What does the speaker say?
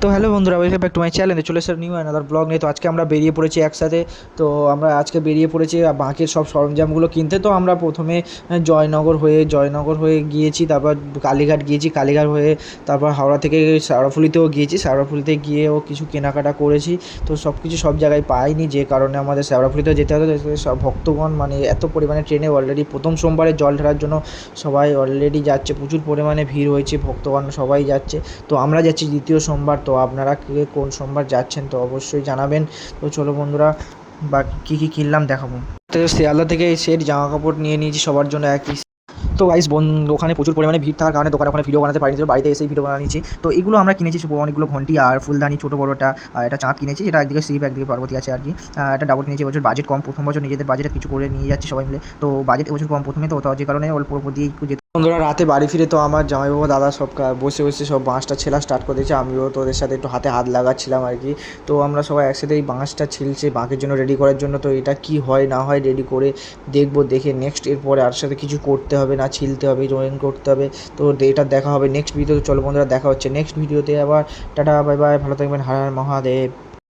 তো হ্যালো বন্ধুরা, welcome back to my চ্যানেলে চলে এসে নিউ অ্যানাদার ব্লগ নিয়ে। তো আজকে আমরা বেরিয়ে পড়েছি একসাথে। তো আমরা আজকে বেরিয়ে পড়েছি বাঁকের সব সরঞ্জামগুলো কিনতে। তো আমরা প্রথমে জয়নগর হয়ে গিয়েছি, তারপর কালীঘাট গিয়েছি, কালীঘাট হয়ে তারপর হাওড়া থেকে শেওড়াফুলিতেও গিয়েছি, শেওড়াফুলিতে গিয়েও কিছু কেনাকাটা করেছি। তো সব কিছু সব জায়গায় পাইনি, যে কারণে আমাদের শেওড়াফুলিতেও যেতে হতো। সব ভক্তগণ মানে এত পরিমাণে ট্রেনে অলরেডি প্রথম সোমবারে জল ঢালার জন্য সবাই অলরেডি যাচ্ছে, প্রচুর পরিমাণে ভিড় হয়েছে, ভক্তগণ সবাই যাচ্ছে। তো আমরা যাচ্ছি দ্বিতীয় সোমবার। তো আপনারা কে কোন সোমবার যাচ্ছেন তো অবশ্যই জানাবেন। তো চলো বন্ধুরা, বা কী কী কিনলাম দেখাবো। তো শিয়ালদা থেকে সেট জামা কাপড় নিয়ে নিয়েছি সবার জন্য একই। তো গাইস ওখানে প্রচুর পরিমাণে ভিড় থাকার কারণে দোকানে ওখানে ভিডিও বানাতে পারিনি, বাড়িতে এসেই ভিডিও বানিয়েছি। তো এগুলো আমরা কিনেছি অনেকগুলো ঘন্টি আর ফুলদানি, ছোটো বড়োটা একটা চাঁদ কিনেছি, যেটা একদিকে শিব একদিকে পার্বতী আছে আর কি। একটা ডাবল কিনেছি। এবছর বাজেট কম, প্রথম বছর নিজেদের বাজেটে কিছু করে নিয়ে যাচ্ছি সবাই মিলে। তো বাজেট এবছর কম প্রথমে, তো যে কারণে অল্প অল্প দিয়ে একটু যেতে। বন্ধুরা রাতে বাড়ি ফিরে তো আমার জামাইবাবু দাদা সব বসে বসে সব বাঁশটা ছেলা স্টার্ট করে দিয়েছে। আমিও তো ওদের সাথে একটু হাতে হাত লাগাচ্ছিলাম আর কি। তো আমরা সবাই একসাথে এই বাঁশটা ছিলছে বাঁকের জন্য, রেডি করার জন্য। তো এটা কি হয় না হয় রেডি করে দেখবো, দেখে নেক্সট এরপরে আর সাথে কিছু করতে হবে না, ছিলতে হবে, জয়েন করতে হবে। তো এটা দেখা হবে নেক্সট ভিডিওতে। চলো বন্ধুরা, দেখা হচ্ছে নেক্সট ভিডিওতে আবার। টাটা, বাই বাই, ভালো থাকবেন, হর হর মহাদেব।